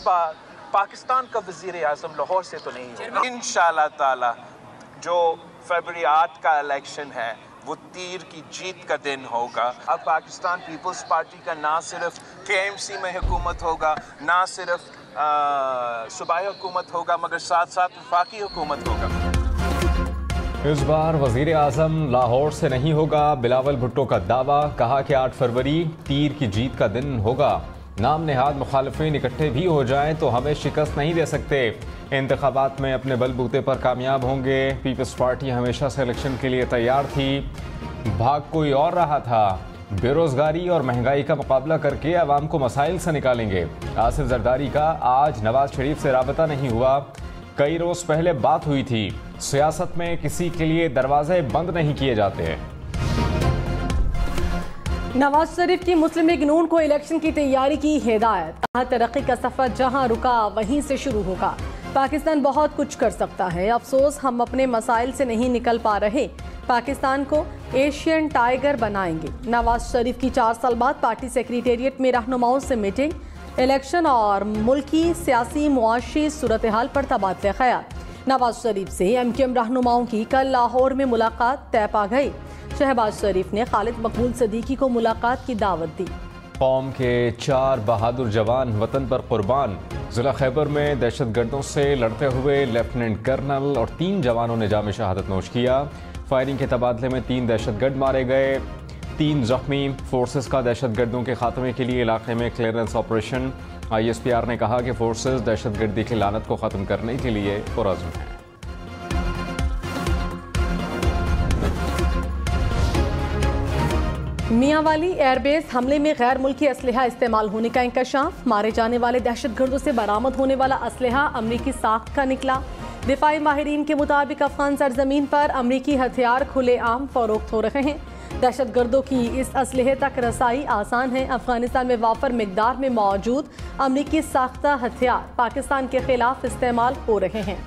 इस बार पाकिस्तान का वज़ीर आज़म लाहौर से तो नहीं होगा। इंशाअल्लाह ताला जो फरवरी 8 का इलेक्शन है वो तीर की जीत का दिन होगा। अब पाकिस्तान पीपल्स पार्टी का ना सिर्फ KMC में हुकूमत होगा, ना सिर्फ सूबाई हुकूमत होगा, मगर साथ साथ वफाकी हुकूमत होगा। इस बार वज़ीर आज़म लाहौर से नहीं होगा, बिलावल भुट्टो का दावा। कहा कि 8 फरवरी तीर की जीत का दिन होगा। नाम नेहाद मुखालिफिन इकट्ठे भी हो जाएं तो हमें शिकस्त नहीं दे सकते। इंतखाबात में अपने बलबूते पर कामयाब होंगे। पीपल्स पार्टी हमेशा से इलेक्शन के लिए तैयार थी, भाग कोई और रहा था। बेरोजगारी और महंगाई का मुकाबला करके अवाम को मसाइल से निकालेंगे। आसिफ जरदारी का आज नवाज शरीफ से राबता नहीं हुआ, कई रोज पहले बात हुई थी। सियासत में किसी के लिए दरवाजे बंद नहीं किए जाते हैं। नवाज शरीफ की मुस्लिम लीग नून को इलेक्शन की तैयारी की हिदायत। कहा तरक्की का सफर जहां रुका वहीं से शुरू होगा। पाकिस्तान बहुत कुछ कर सकता है, अफसोस हम अपने मसाइल से नहीं निकल पा रहे। पाकिस्तान को एशियन टाइगर बनाएंगे। नवाज शरीफ की 4 साल बाद पार्टी सेक्रेटेरिएट में रहनुमाओं से मीटिंग। इलेक्शन और मुल्की सियासी मुआशी सूरत हाल पर तबादला ख्याल। नवाज शरीफ से MQM रहनुमाओं की कल लाहौर में मुलाकात तय पा गई। शहबाज शरीफ ने खालिद मकबूल सदीकी को मुलाकात की दावत दी। कौम के 4 बहादुर जवान वतन पर कुर्बान। जिला खैबर में दहशतगर्दों से लड़ते हुए लेफ्टिनेंट कर्नल और 3 जवानों ने जाम शहादत नोश किया। फायरिंग के तबादले में 3 दहशतगर्द मारे गए, 3 जख्मी। फोर्सेस का दहशतगर्दों के खात्मे के लिए इलाके में क्लियरेंस ऑपरेशन। ISPR ने कहा कि फोर्सेस दहशतगर्दी की लानत को ख़त्म करने के लिए पुरअज़्म हैं। मियांवाली एयरबेस हमले में गैर मुल्की असलहा इस्तेमाल होने का इंकशाफ। मारे जाने वाले दहशतगर्दों से बरामद होने वाला असलहा अमरीकी साख्त का निकला। दिफाई माहिरीन के मुताबिक अफगान सरजमीन पर अमरीकी हथियार खुलेआम फरोख्त हो रहे हैं। दहशतगर्दों की इस असलहे तक रसाई आसान है। अफगानिस्तान में वाफर मिकदार में मौजूद अमरीकी साख्ता हथियार पाकिस्तान के खिलाफ इस्तेमाल हो रहे हैं।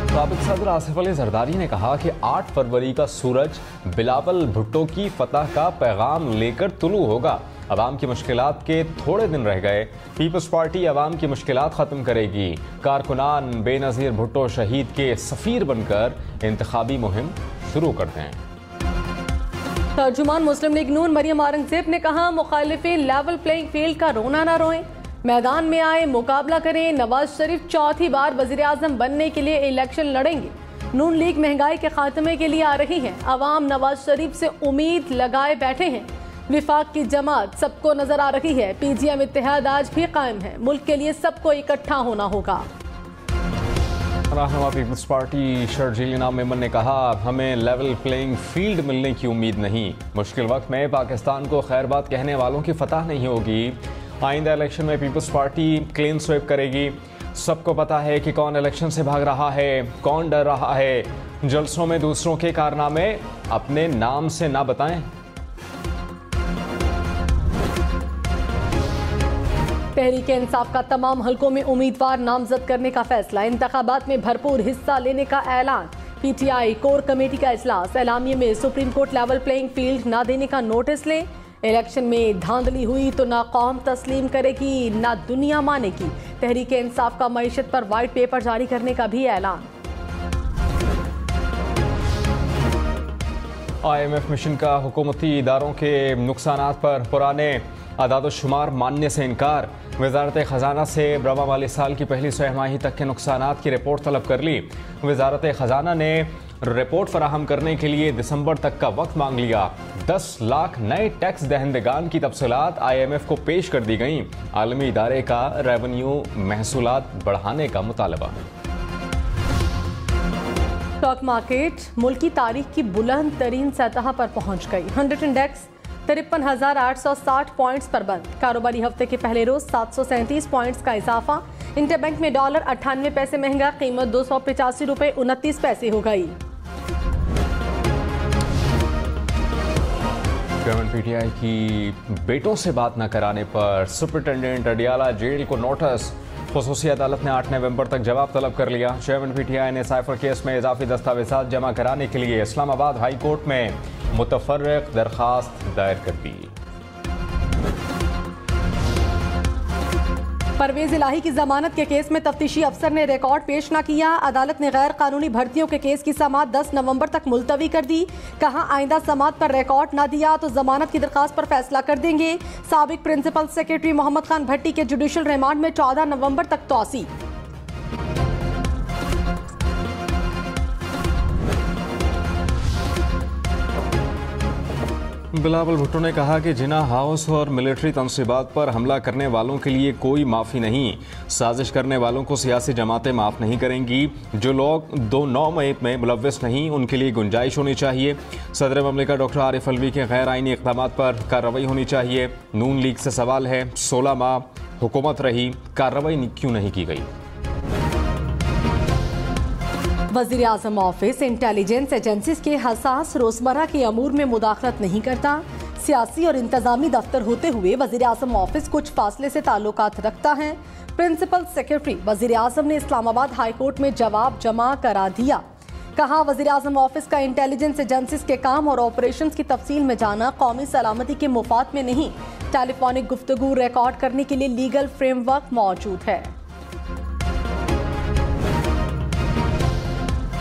साबिक सदर आसिफ अली जरदारी ने कहा कि 8 फरवरी का सूरज बिलावल भुट्टो की फतह का पैगाम लेकर तुलू होगा। अवाम की मुश्किलात के थोड़े दिन रह गए। पीपल्स पार्टी अवाम की मुश्किलात ख़त्म करेगी। कारकुनान बेनज़ीर भुट्टो शहीद के सफ़ीर बनकर इंतखाबी मुहिम शुरू करते हैं। तर्जुमान मुस्लिम लीग नून मरियम औरंगजेब ने कहा, मुखालिफिन लेवल प्लेइंग फील्ड का रोना ना रोएं, मैदान में आए, मुकाबला करें। नवाज शरीफ 4थी बार वज़ीर आज़म बनने के लिए इलेक्शन लड़ेंगे। नून लीग महंगाई के खात्मे के लिए आ रही है। अवाम नवाज शरीफ से उम्मीद लगाए बैठे हैं। विफाक की जमात सबको नजर आ रही है। PGM इत्तेहाद आज भी कायम है। मुल्क के लिए सबको इकट्ठा होना होगा। रहनुमा पीपल्स पार्टी शर्जील इनाम मेमन ने कहा, हमें लेवल प्लेइंग फील्ड मिलने की उम्मीद नहीं। मुश्किल वक्त में पाकिस्तान को खैर बात कहने वालों की फतह नहीं होगी। आइंदा इलेक्शन में पीपल्स पार्टी क्लीन स्वीप करेगी। सबको पता है कि कौन इलेक्शन से भाग रहा है, कौन डर रहा है। जलसों में दूसरों के कारनामे अपने नाम से ना बताएं। तहरीक इंसाफ का तमाम हलकों में उम्मीदवार नामजद करने का फैसला। इंतखाबात में भरपूर हिस्सा लेने का ऐलान। PTI कोर कमेटी का इजलास। एलामिये में supreme court level playing field ना देने का नोटिस लें। इलेक्शन में धांधली हुई तो ना कौम तस्लीम करेगी ना दुनिया मानेगी। तहरीक इंसाफ का मईशत पर वाइट पेपर जारी करने का भी ऐलान। IMF मिशन का हुकूमती इदारों के नुकसानात पर पुराने आदाद-ओ-शुमार मानने से इनकार। वजारत खजाना से रवा माली साल की पहली छमाही तक के नुकसानात की रिपोर्ट तलब कर ली। वजारत खजाना ने रिपोर्ट फराहम करने के लिए दिसंबर तक का वक्त मांग लिया। 10 लाख नए टैक्स दहंदगान की तफसीलात IMF को पेश कर दी गईं। आलमी इदारे का रेवेन्यू महसूलात बढ़ाने का मुतालबा। स्टॉक मार्केट मुल्क की तारीख की बुलंद तरीन सतह पर पहुंच गई। 100 इंडेक्स 53,860 पॉइंट्स पर बंद। कारोबारी हफ्ते के पहले रोज 737 पॉइंट्स का इजाफा। इंटरबैंक में डॉलर 98 पैसे महंगा, कीमत 285 रुपए 29 पैसे हो गई। चेयरमैन PTI की बेटों से बात न कराने पर सुपरिटेंडेंट अडियाला जेल को नोटिस। खुसूसी अदालत ने 8 नवंबर तक जवाब तलब कर लिया। चेयरमैन PTI ने साइफर केस में इजाफी दस्तावेजात जमा कराने के लिए इस्लामाबाद हाई कोर्ट में मुतफर्रिक दरखास्त दायर कर दी। परवेज इलाही की जमानत के केस में तफ्तीशी अफसर ने रिकॉर्ड पेश न किया। अदालत ने गैर कानूनी भर्तियों के केस की समाअत 10 नवंबर तक मुलतवी कर दी। कहा आइंदा समाअत पर रिकॉर्ड न दिया तो जमानत की दरखास्त पर फैसला कर देंगे। साबिक प्रिंसिपल सेक्रेटरी मोहम्मद खान भट्टी के जुडिशल रिमांड में 14 नवंबर तक तौसी। बिलावल भुट्टो ने कहा कि जिन्ना हाउस और मिलिट्री तनसीबात पर हमला करने वालों के लिए कोई माफ़ी नहीं। साजिश करने वालों को सियासी जमातें माफ़ नहीं करेंगी। जो लोग 2/9 में मुलव्वस नहीं उनके लिए गुंजाइश होनी चाहिए। सदर ममलिकत डॉक्टर आरिफ अलवी के गैर आइनी इक़दामात पर कार्रवाई होनी चाहिए। नून लीग से सवाल है, 16 माह हुकूमत रही, कार्रवाई क्यों नहीं की गई? वज़ीर आज़म ऑफिस इंटेलिजेंस एजेंसीज के हसास रोजमर्रा के अमूर में मुदाखलत नहीं करता। सियासी और इंतजामी दफ्तर होते हुए वज़ीर आज़म ऑफिस कुछ फासले से ताल्लुकात रखता है। प्रिंसिपल सेक्रेटरी वज़ीर आज़म ने इस्लामाबाद हाई कोर्ट में जवाब जमा करा दिया। कहा वज़ीर आज़म ऑफिस का इंटेलिजेंस एजेंसीज के काम और ऑपरेशन की तफसील में जाना कौमी सलामती के मुफाद में नहीं। टेलीफोनिक गुफ्तगू रिकॉर्ड करने के लिए लीगल फ्रेमवर्क मौजूद है।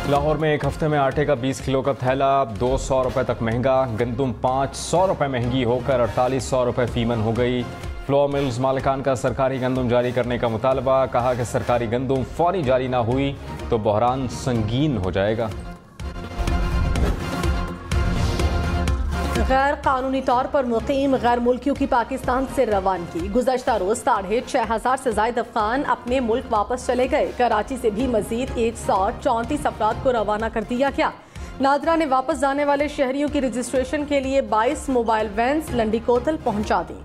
लाहौर में एक हफ्ते में आटे का 20 किलो का थैला 200 रुपये तक महंगा। गंदुम 500 रुपये महंगी होकर 4800 रुपये फीमन हो गई। फ्लोर मिल्स मालिकान का सरकारी गंदुम जारी करने का मुतालबा। कहा कि सरकारी गंदुम फौरी जारी ना हुई तो बहरान संगीन हो जाएगा। गैर कानूनी तौर पर मुकीम गैर मुल्कियों की पाकिस्तान से रवानगी। गुज़श्ता रोज 6,500 से ज़ायद अफगान अपने मुल्क वापस चले गए। कराची से भी मजीद 134 अफराद को रवाना कर दिया गया। नादरा ने वापस जाने वाले शहरियों की रजिस्ट्रेशन के लिए 22 मोबाइल वैन्स लंडी कोतल पहुंचा दी।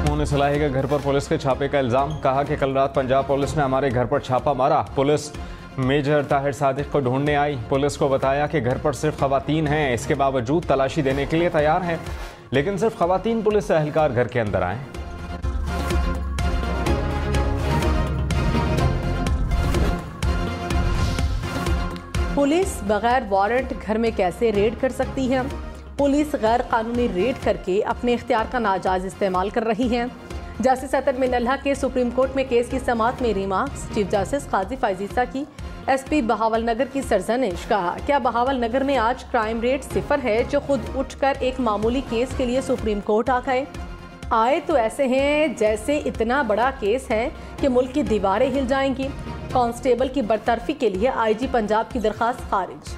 मोहन सलाही के घर पर पुलिस के छापे का इल्जाम। कहा कि कल रात पंजाब पुलिस ने हमारे घर पर छापा मारा। पुलिस मेजर ताहिर सादिक को ढूंढने आई। पुलिस को बताया कि घर पर सिर्फ खवातीन हैं। इसके बावजूद तलाशी देने के लिए तैयार हैं, लेकिन सिर्फ खवातीन पुलिस एहलकार घर के अंदर आए। पुलिस बगैर वारंट घर में कैसे रेड कर सकती है? पुलिस गैर कानूनी रेड करके अपने इख्तियार का नाजायज इस्तेमाल कर रही है। जस्टिस अतर मिनल्ला के सुप्रीम कोर्ट में केस की समाअत में रिमार्क्स। चीफ जस्टिस काजी फायजीसा की एसपी बहावल नगर की सरजनिश। कहा क्या बहावल नगर में आज क्राइम रेट 0 है जो खुद उठकर एक मामूली केस के लिए सुप्रीम कोर्ट आ गए। आए तो ऐसे हैं जैसे इतना बड़ा केस है कि मुल्क की दीवारें हिल जाएंगी। कांस्टेबल की बरतरफी के लिए आईजी पंजाब की दरखास्त खारिज।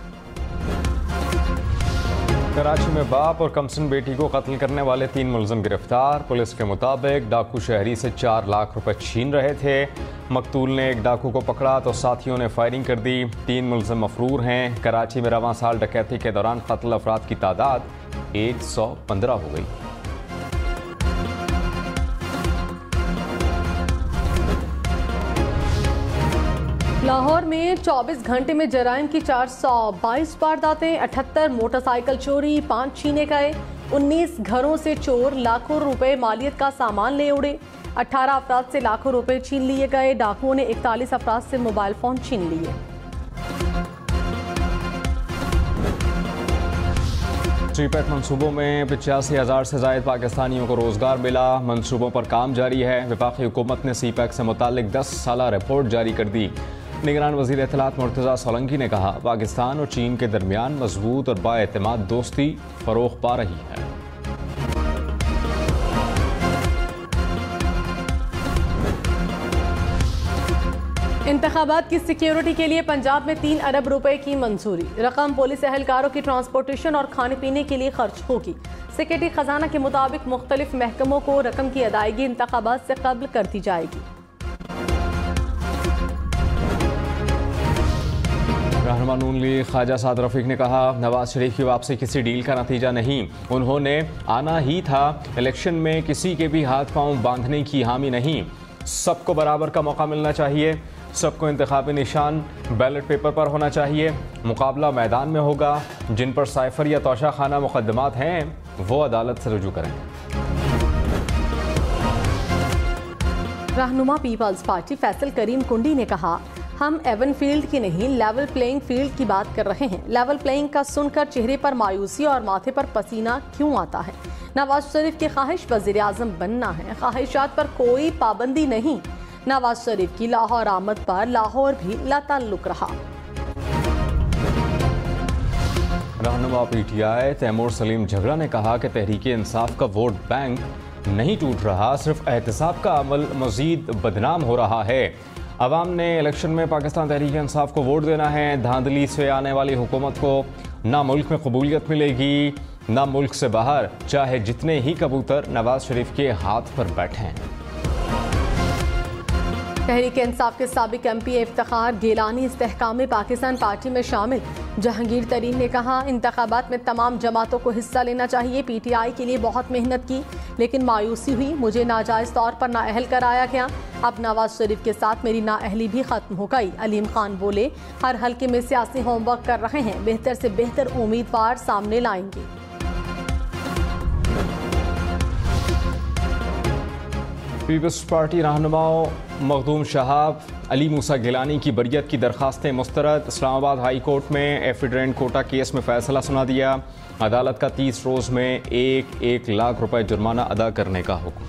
कराची में बाप और कमसिन बेटी को कत्ल करने वाले 3 मुलजिम गिरफ्तार। पुलिस के मुताबिक डाकू शहरी से 4 लाख रुपए छीन रहे थे। मकतूल ने एक डाकू को पकड़ा तो साथियों ने फायरिंग कर दी। 3 मुलजिम मफरूर हैं। कराची में रवां साल डकैती के दौरान कत्ल अफराद की तादाद 115 हो गई। लाहौर में 24 घंटे में जराइम की 422 वारदातें, 78 मोटरसाइकिल चोरी, 5 छीने गए। 19 घरों से चोर लाखों रुपए मालियत का सामान ले उड़े। 18 अफराद से लाखों रुपए छीन लिए गए। डाकुओं ने 41 अफराद से मोबाइल फोन छीन लिए। सीपैक मंसूबों में 85,000 से ज़ायद पाकिस्तानियों को रोजगार मिला। मंसूबों पर काम जारी है। वफाकी हुकूमत ने सीपैक से मुतालिक 10 साला रिपोर्ट जारी कर दी। निगरान वज़ीर इत्तलात मुर्तज़ा सोलंकी ने कहा पाकिस्तान और चीन के दरमियान मजबूत और बाएतमाद दोस्ती फरोग पा रही है। इंतखाबात की सिक्योरिटी के लिए पंजाब में 3 अरब रुपए की मंजूरी। रकम पुलिस एहलकारों की ट्रांसपोर्टेशन और खाने पीने के लिए खर्च होगी। सेक्रेटरी खजाना के मुताबिक मुख्तलिफ महकमों को रकम की अदायगी इंतखाबात से कब्ल कर दी जाएगी। रहनुमा नून लीग ख्वाजा साद रफीक ने कहा नवाज शरीफ की वापसी किसी डील का नतीजा नहीं, उन्होंने आना ही था। इलेक्शन में किसी के भी हाथ पांव बांधने की हामी नहीं। सबको बराबर का मौका मिलना चाहिए। सबको इंतखाबी निशान बैलेट पेपर पर होना चाहिए। मुकाबला मैदान में होगा। जिन पर साइफर या तोशा खाना मुकदमात हैं वो अदालत से रुजू करें। रहनुमा पीपल्स पार्टी फैसल करीम कुंडी ने कहा हम एवन फील्ड की नहीं लेवल प्लेइंग फील्ड की बात कर रहे हैं। लेवल प्लेइंग का सुनकर चेहरे पर मायूसी और माथे पर पसीना क्यों आता है? नवाज शरीफ की ख्वाहिश वजीर आजम बनना है, ख्वाहिशात पर कोई पाबंदी नहीं। नवाज शरीफ की लाहौर आमद पर लाहौर भी लाताल्लुक रहा। रहनुमा पीटीआई तैमूर सलीम झगड़ा ने कहा कि तहरीक इंसाफ का वोट बैंक नहीं टूट रहा, सिर्फ एहतसाब का अमल मजीद बदनाम हो रहा है। अवाम ने इलेक्शन में पाकिस्तान तहरीक इंसाफ को वोट देना है। धांधली से आने वाली हुकूमत को ना मुल्क में कबूलियत मिलेगी ना मुल्क से बाहर, चाहे जितने ही कबूतर नवाज शरीफ के हाथ पर बैठे। तहरीक इंसाफ के साबिक MP इफ्तिखार गिलानी इस्तेहकाम पाकिस्तान पार्टी में शामिल। जहांगीर तरीन ने कहा, इंतखाबात में तमाम जमातों को हिस्सा लेना चाहिए। PTI के लिए बहुत मेहनत की लेकिन मायूसी हुई, मुझे नाजायज़ तौर पर नाअहल कराया गया। अब नवाज शरीफ के साथ मेरी नाअहली भी खत्म हो गई। अलीम खान बोले, हर हल्के में सियासी होमवर्क कर रहे हैं, बेहतर से बेहतर उम्मीदवार सामने लाएंगे। पीपल्स पार्टी रहनुमाओं मखदूम शहाब, अली मूसा गिलानी की बरियत की दरखास्तें मुस्तरद। इस्लामाबाद हाई कोर्ट में एफिडेंट कोटा केस में फैसला सुना दिया। अदालत का 30 रोज़ में 1 लाख रुपए जुर्माना अदा करने का हुक्म।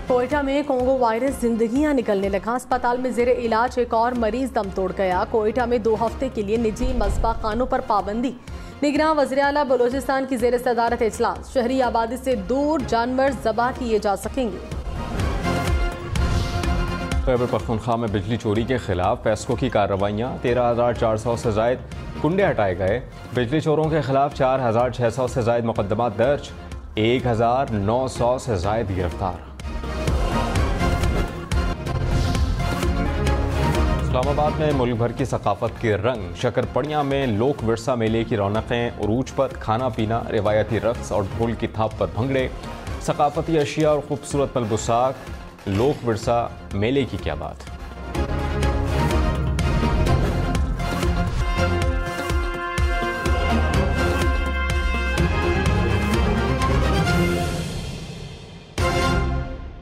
कोयटा में कोंगो वायरस जिंदगियां निकलने लगा। अस्पताल में जेर इलाज एक और मरीज दम तोड़ गया। कोयटा में 2 हफ्ते के लिए निजी मज़बा खानों पर पाबंदी। निगरान वज़ीर आला बलोचिस्तान की जेर सदारत इजलास। शहरी आबादी से दूर जानवर ज़बा किए जा सकेंगे। खैबर पख्तूनख्वा में बिजली चोरी के खिलाफ पेस्को की कार्रवाइयाँ। 13,400 से जायद कुंडे हटाए गए। बिजली चोरों के खिलाफ 4,600 से जायद मुकदमात दर्ज, 1,900 से जायद गिरफ्तार। इस्लामाबाद में मुल्क भर की सकाफत के रंग। शक्करपड़ियाँ में लोक विरसा मेले की रौनकें। उरूज पर खाना पीना, रिवायती रक्स और ढोल की थाप पर भंगड़े। सकाफती अशिया और खूबसूरत मलबूसात, लोक विरसा मेले की क्या बात।